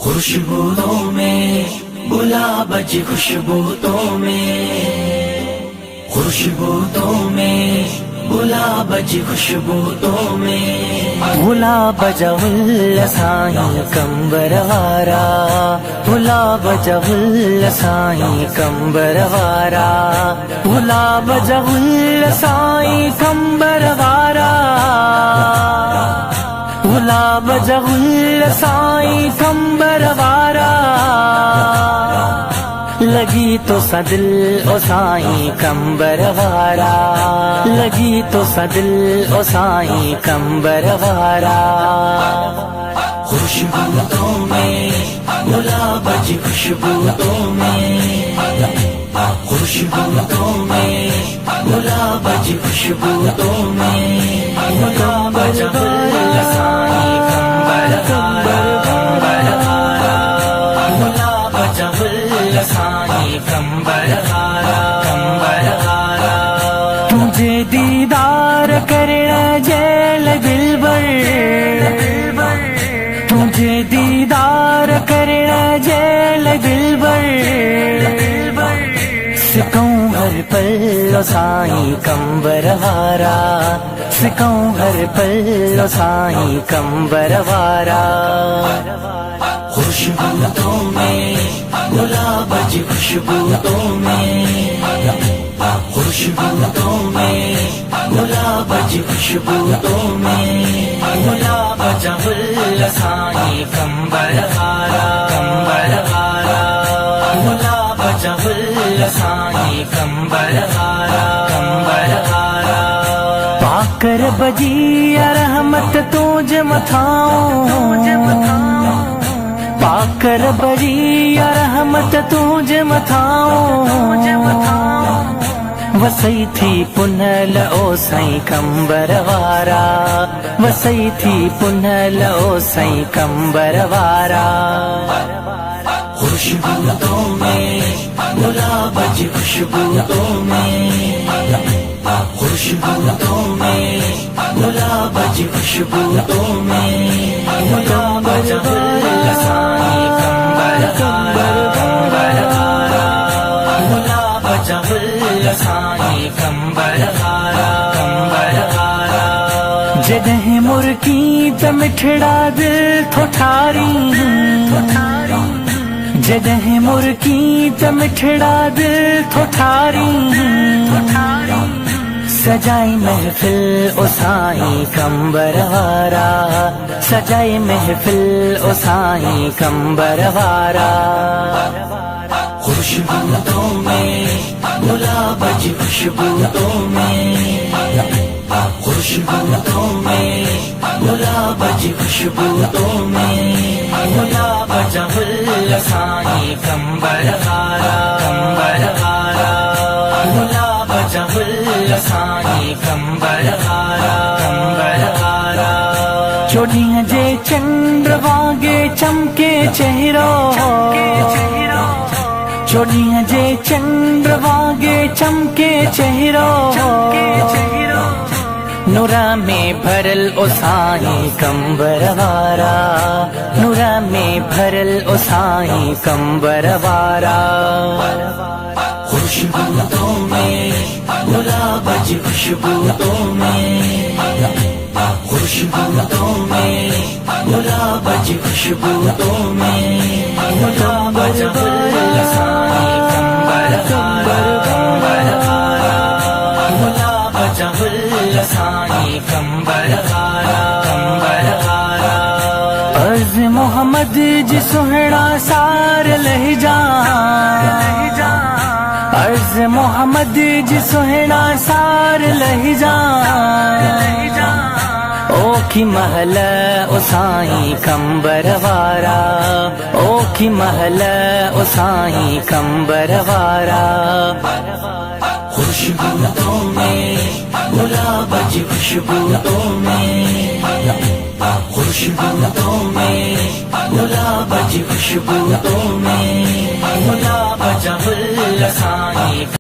खुशबूओं में गुलाब जी खुशबूओं में, खुशबूओं में गुलाब जी खुशबूओं में। गुलाब जवुल साईं कंबरवारा, गुलाब जवुल साईं कंबरवारा, गुलाब जवुल साईं कंबरवारा, गुलाब जवुल साईं कंबरवारा। लगी तो सदिल ओ साईं कंबरवारा, लगी तो सदिल ओ साईं कंबरवारा। खुशबूओं में गुलाब जी खुशबूओं में, खुशबूओं में गुलाब जी खुशबूओं में। गुलाब जवुल साईं कंबरवारा, गुलाब जवुल साईं कंबरवारा, कंबरवारा। तुझे दीदार करना जेल दिलबर, तुझे दीदार करना जेल दिलबर। सिकऊं हर पल ओ साईं कंबरवारा, सिकऊं हर पल ओ साईं कंबरवारा। खुशबूओं में गुलाब जी खुशबूओं में, खुशबूओं में गुलाब जी खुशबूओं में। गुलाब जवुल साईं कंबरवारा, कंबरवारा। गुलाब जवुल साईं कंबरवारा, कंबरवारा। पाकर बजी रहमत तुझ मथाऊं, पाकर बजी रहमत तुझ मथाऊं। वसई थी पुनल ओ साईं कंबरवारा, वसई थी पुनल ओ साईं कंबरवारा। खुशबूओं में गुलाब जी खुशबूओं में, खुशबूओं में गुलाब जी खुशबूओं में। गुलाब जवुल साईं कंबरवारा, कंबरवारा। गुलाब जवुल साईं कंबरवारा, कंबरवारा। जॾहिं मुर्की त मिठड़ा दिल थो ठारी, जॾहिं मुर्की त मिठड़ा दिल थो ठारी। सजाई महफिल ओ साईं कंबरवारा, सजाई महफिल ओ साईं कंबरवारा। खुशबूओं में गुलाब जी खुशबूओं में, खुशबूओं में गुलाब जी खुशबूओं में। गुलाब जवुल साईं कंबरवारा, कंबरवारा। गुलाब जवुल साईं कंबरवारा, कंबरवारा। चोॾींहं जे चंड वांगे चमके चेहरो, चोॾींहं जे चंड वांगे चमके चेहरो। नूरा में भरल ओ साईं कंबरवारा, नूरा में भरल ओ साईं कंबरवारा। खुशबूओं में गुलाब जी खुशबूओं में, खुशबूओं में गुलाब जी खुशबूओं में। गुलाब जवुल साईं कंबरवारा, कंबरवारा। गुलाब जवुल साईं कंबरवारा, कंबरवारा। अर्ज़ मोहम्मद जी सुहिणा सार लहजा, अर्ज़ मोहम्मद जी सुहिणा सार लहजा। ओखी महल ओ साईं कंबरवारा, ओखी महल ओ साईं कंबरवारा। खुशबूओं में गुलाब जी खुशबूओं में, खुशबूओं में गुलाब जी खुशबूओं में। गुलाब जवुल साईं